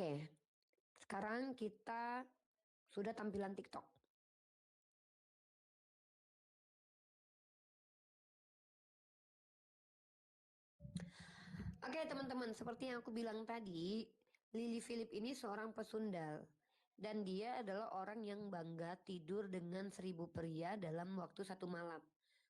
Oke, sekarang kita sudah tampilan TikTok. Oke teman-teman, seperti yang aku bilang tadi, Lily Philip ini seorang pesundal. Dan dia adalah orang yang bangga tidur dengan 1.000 pria dalam waktu satu malam.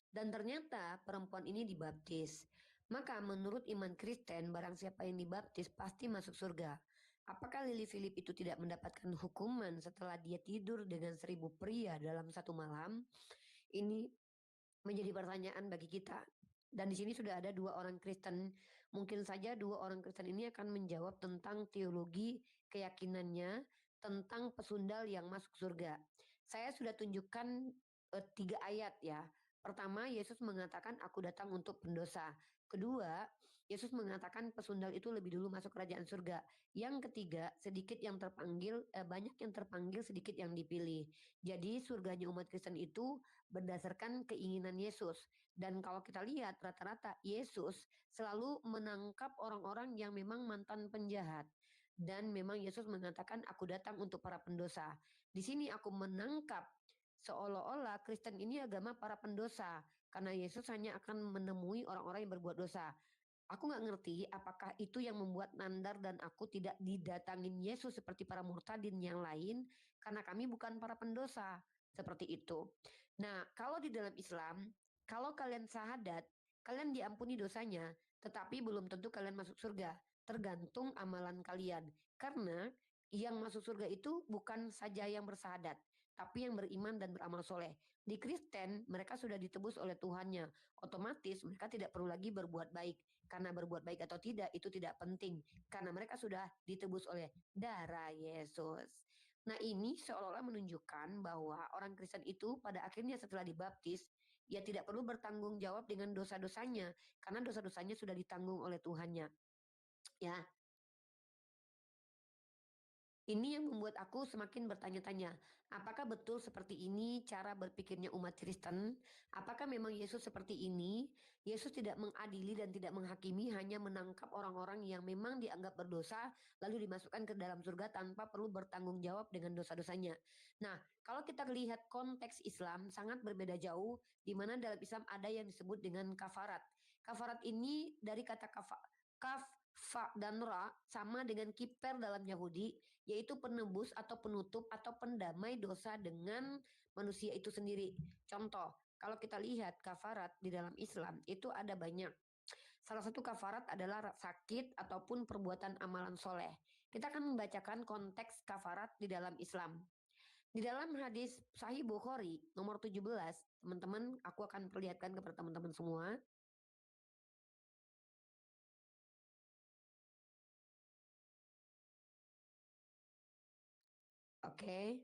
Dan ternyata perempuan ini dibaptis. Maka menurut iman Kristen, barang siapa yang dibaptis pasti masuk surga. Apakah Lily Philip itu tidak mendapatkan hukuman setelah dia tidur dengan 1.000 pria dalam satu malam? Ini menjadi pertanyaan bagi kita. Dan di sini sudah ada dua orang Kristen. Mungkin saja dua orang Kristen ini akan menjawab tentang teologi keyakinannya tentang pesundal yang masuk surga. Saya sudah tunjukkan 3 ayat ya. Pertama, Yesus mengatakan, "Aku datang untuk pendosa." Kedua, Yesus mengatakan pesundal itu lebih dulu masuk kerajaan surga. Yang ketiga, sedikit yang terpanggil, banyak yang terpanggil, sedikit yang dipilih. Jadi surganya umat Kristen itu berdasarkan keinginan Yesus. Dan kalau kita lihat rata-rata Yesus selalu menangkap orang-orang yang memang mantan penjahat. Dan memang Yesus mengatakan, "Aku datang untuk para pendosa." Di sini aku menangkap seolah-olah Kristen ini agama para pendosa. Karena Yesus hanya akan menemui orang-orang yang berbuat dosa. Aku nggak ngerti apakah itu yang membuat Nandar dan aku tidak didatangin Yesus seperti para murtadin yang lain karena kami bukan para pendosa. Seperti itu. Nah, kalau di dalam Islam, kalau kalian syahadat, kalian diampuni dosanya, tetapi belum tentu kalian masuk surga. Tergantung amalan kalian. Karena yang masuk surga itu bukan saja yang bersyahadat, tapi yang beriman dan beramal soleh. Di Kristen, mereka sudah ditebus oleh Tuhannya. Otomatis mereka tidak perlu lagi berbuat baik. Karena berbuat baik atau tidak itu tidak penting. Karena mereka sudah ditebus oleh darah Yesus. Nah ini seolah-olah menunjukkan bahwa orang Kristen itu pada akhirnya setelah dibaptis, ya tidak perlu bertanggung jawab dengan dosa-dosanya. Karena dosa-dosanya sudah ditanggung oleh Tuhannya. Ya, ini yang membuat aku semakin bertanya-tanya, apakah betul seperti ini cara berpikirnya umat Kristen? Apakah memang Yesus seperti ini? Yesus tidak mengadili dan tidak menghakimi, hanya menangkap orang-orang yang memang dianggap berdosa, lalu dimasukkan ke dalam surga tanpa perlu bertanggung jawab dengan dosa-dosanya. Nah, kalau kita lihat konteks Islam sangat berbeda jauh, di mana dalam Islam ada yang disebut dengan kafarat. Kafarat ini dari kata kaf, fa, dan ra sama dengan kiper dalam Yahudi, yaitu penebus atau penutup atau pendamai dosa dengan manusia itu sendiri. Contoh, kalau kita lihat kafarat di dalam Islam itu ada banyak. Salah satu kafarat adalah sakit ataupun perbuatan amalan soleh. Kita akan membacakan konteks kafarat di dalam Islam. Di dalam hadis Sahih Bukhari nomor 17, teman-teman, aku akan perlihatkan kepada teman-teman semua. Oke.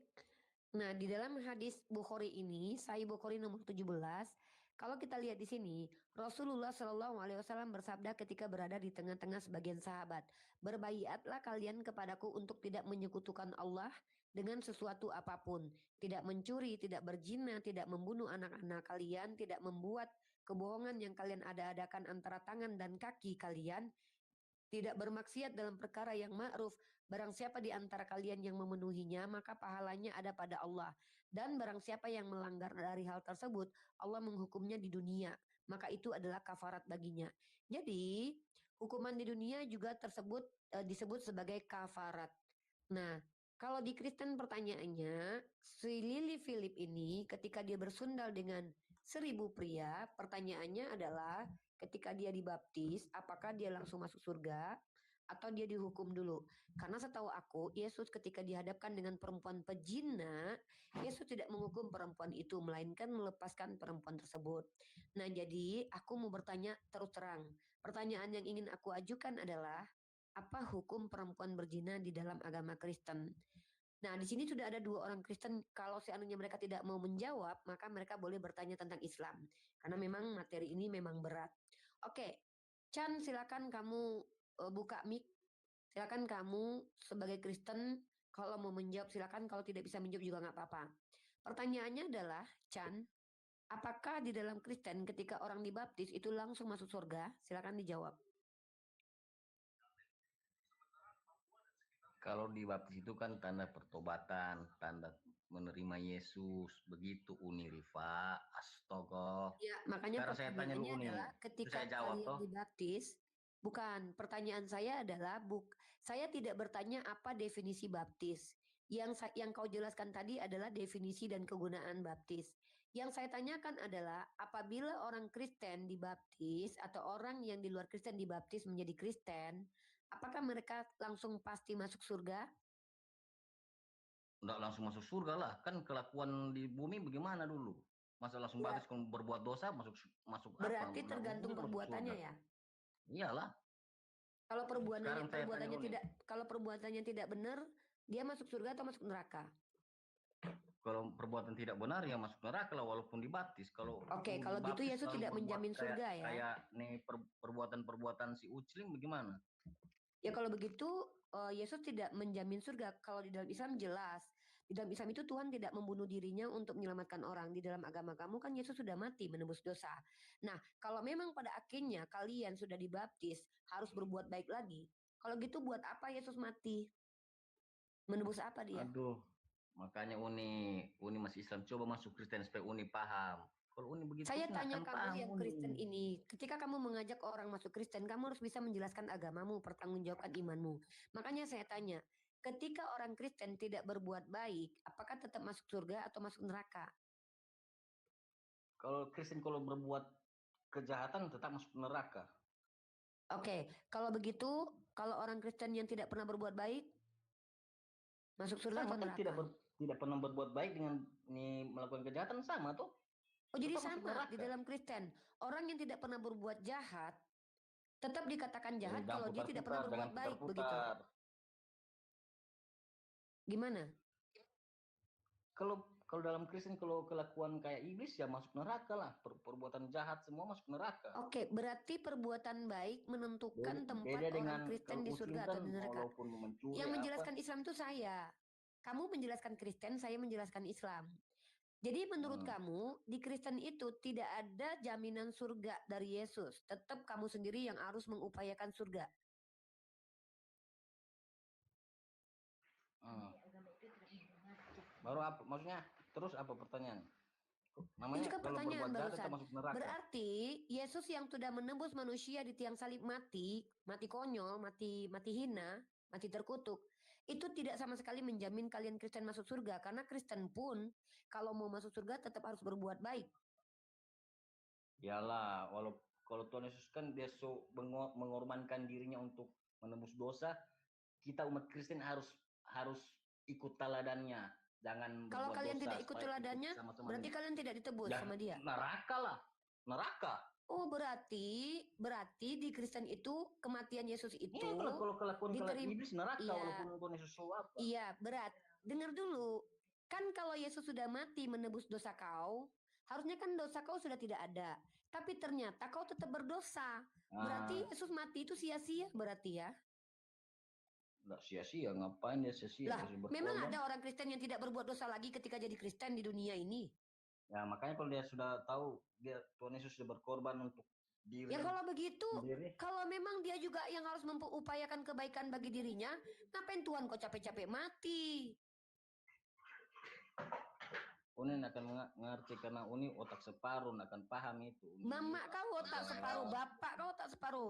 Nah, di dalam hadis Bukhari ini, Sahih Bukhari nomor 17, kalau kita lihat di sini, Rasulullah Shallallahu alaihi wasallam bersabda ketika berada di tengah-tengah sebagian sahabat, "Berbaiatlah kalian kepadaku untuk tidak menyekutukan Allah dengan sesuatu apapun, tidak mencuri, tidak berzina, tidak membunuh anak-anak kalian, tidak membuat kebohongan yang kalian ada-adakan antara tangan dan kaki kalian, tidak bermaksiat dalam perkara yang ma'ruf. Barang siapa di antara kalian yang memenuhinya, maka pahalanya ada pada Allah. Dan barang siapa yang melanggar dari hal tersebut, Allah menghukumnya di dunia. Maka itu adalah kafarat baginya." Jadi, hukuman di dunia juga disebut sebagai kafarat. Nah, kalau di Kristen pertanyaannya, si Lily Philip ini ketika dia bersundal dengan 1.000 pria, pertanyaannya adalah ketika dia dibaptis, apakah dia langsung masuk surga atau dia dihukum dulu? Karena setahu aku, Yesus ketika dihadapkan dengan perempuan pezina, Yesus tidak menghukum perempuan itu, melainkan melepaskan perempuan tersebut. Nah, jadi aku mau bertanya terus terang. Pertanyaan yang ingin aku ajukan adalah, apa hukum perempuan berzina di dalam agama Kristen? Nah, di sini sudah ada dua orang Kristen. Kalau seandainya mereka tidak mau menjawab, maka mereka boleh bertanya tentang Islam. Karena memang materi ini memang berat. Oke, Chan, silakan kamu buka mic. Silakan kamu sebagai Kristen, kalau mau menjawab silakan. Kalau tidak bisa menjawab juga nggak apa-apa. Pertanyaannya adalah, Chan, apakah di dalam Kristen ketika orang dibaptis itu langsung masuk surga? Silakan dijawab. Kalau dibaptis itu kan tanda pertobatan, tanda menerima Yesus, begitu Uni Rifa. Astaga. Ya, makanya Sekarang saya tanya pertanyaannya lu Uni, adalah itu ketika saya jawab kalian toh. dibaptis, bukan, pertanyaan saya adalah saya tidak bertanya apa definisi baptis. Yang kau jelaskan tadi adalah definisi dan kegunaan baptis. Yang saya tanyakan adalah apabila orang Kristen dibaptis atau orang yang di luar Kristen dibaptis menjadi Kristen, apakah mereka langsung pasti masuk surga? Nggak langsung masuk surga lah, kan kelakuan di bumi bagaimana dulu? Masa langsung baptis Berat- kalau berbuat dosa masuk masuk apa? Berarti Nggak tergantung mungkin masuk surga. perbuatannya ya. Iyalah. Kalau Sekarang saya tanya perbuatannya Uni, tidak kalau perbuatannya tidak benar, dia masuk surga atau masuk neraka? kalau perbuatan tidak benar ya masuk neraka lah walaupun dibaptis. Kalau Oke, kalau gitu dibaptis Yesus lalu tidak berbuat menjamin kayak surga ya. kayak nih perbuatan-perbuatan si Ucling bagaimana? Ya kalau begitu Yesus tidak menjamin surga. Kalau di dalam Islam jelas. Di dalam Islam itu Tuhan tidak membunuh dirinya untuk menyelamatkan orang. Di dalam agama kamu kan Yesus sudah mati menebus dosa. Nah, kalau memang pada akhirnya kalian sudah dibaptis harus berbuat baik lagi. Kalau gitu buat apa Yesus mati? Menebus apa dia? Aduh, makanya Uni masih Islam, coba masuk Kristen supaya Uni paham. Kalau Uni begitu Saya nggak tanya akan kamu paham yang Kristen Uni. ini, ketika kamu mengajak orang masuk Kristen, kamu harus bisa menjelaskan agamamu, pertanggungjawabkan imanmu. Makanya saya tanya, ketika orang Kristen tidak berbuat baik, apakah tetap masuk surga atau masuk neraka? Kalau Kristen kalau berbuat kejahatan tetap masuk neraka. Oke, kalau begitu, kalau orang Kristen yang tidak pernah berbuat baik, masuk surga Sama atau kan neraka? tidak pernah berbuat baik dengan ini melakukan kejahatan sama tuh. Oh, jadi Tetap masuk sama di neraka. dalam Kristen. Orang yang tidak pernah berbuat jahat, tetap dikatakan jahat Jangan kalau dia tidak pernah putar-putar, jangan berbuat baik, begitu. putar-putar. Gimana? Kalau kalau dalam Kristen kalau kelakuan kayak iblis ya masuk neraka lah. Perbuatan jahat semua masuk neraka. Oke, berarti perbuatan baik menentukan tempat Beda orang dengan Kristen kalau di Muslim surga kan atau di neraka. walaupun mencuri Yang apa. menjelaskan Islam itu saya. Kamu menjelaskan Kristen, saya menjelaskan Islam. Jadi menurut kamu di Kristen itu tidak ada jaminan surga dari Yesus. Tetap kamu sendiri yang harus mengupayakan surga. Hmm. Baru apa maksudnya? Terus apa pertanyaan? Itu Namanya kan kalau pertanyaan berbuat jahat barusan. tetap masuk neraka. Berarti Yesus yang sudah menembus manusia di tiang salib mati, mati konyol, mati hina, mati terkutuk, itu tidak sama sekali menjamin kalian Kristen masuk surga karena Kristen pun kalau mau masuk surga tetap harus berbuat baik. Iyalah, kalau Tuhan Yesus kan dia mengorbankan dirinya untuk menembus dosa, kita umat Kristen harus harus ikut teladannya. Jangan Kalau berbuat kalian dosa tidak ikut supaya ikut teladannya, sama-sama berarti kalian tidak ditebus ya sama dia. neraka lah. Neraka. Oh, berarti di Kristen itu kematian Yesus itu Iya, kalau kelakuan diterima. iblis neraka Iya, walaupun Tuhan Yesus apa. iya, berat. Dengar dulu. Kan kalau Yesus sudah mati menebus dosa kau, harusnya kan dosa kau sudah tidak ada. Tapi ternyata kau tetap berdosa. Nah, Berarti Yesus mati itu sia-sia berarti ya. nggak sia-sia, ngapain dia sia-sia, Lah, dia sudah memang berkorban. ada orang Kristen yang tidak berbuat dosa lagi ketika jadi Kristen di dunia ini. Ya, makanya kalau dia sudah tahu dia Tuhan Yesus sudah berkorban untuk diri. Ya kalau begitu, sendiri. kalau memang dia juga yang harus mengupayakan kebaikan bagi dirinya, ngapain Tuhan kok capek-capek mati? Unin akan mengerti karena Uni otak separuh akan paham itu. Mama kau otak separuh, bapak kau otak separuh.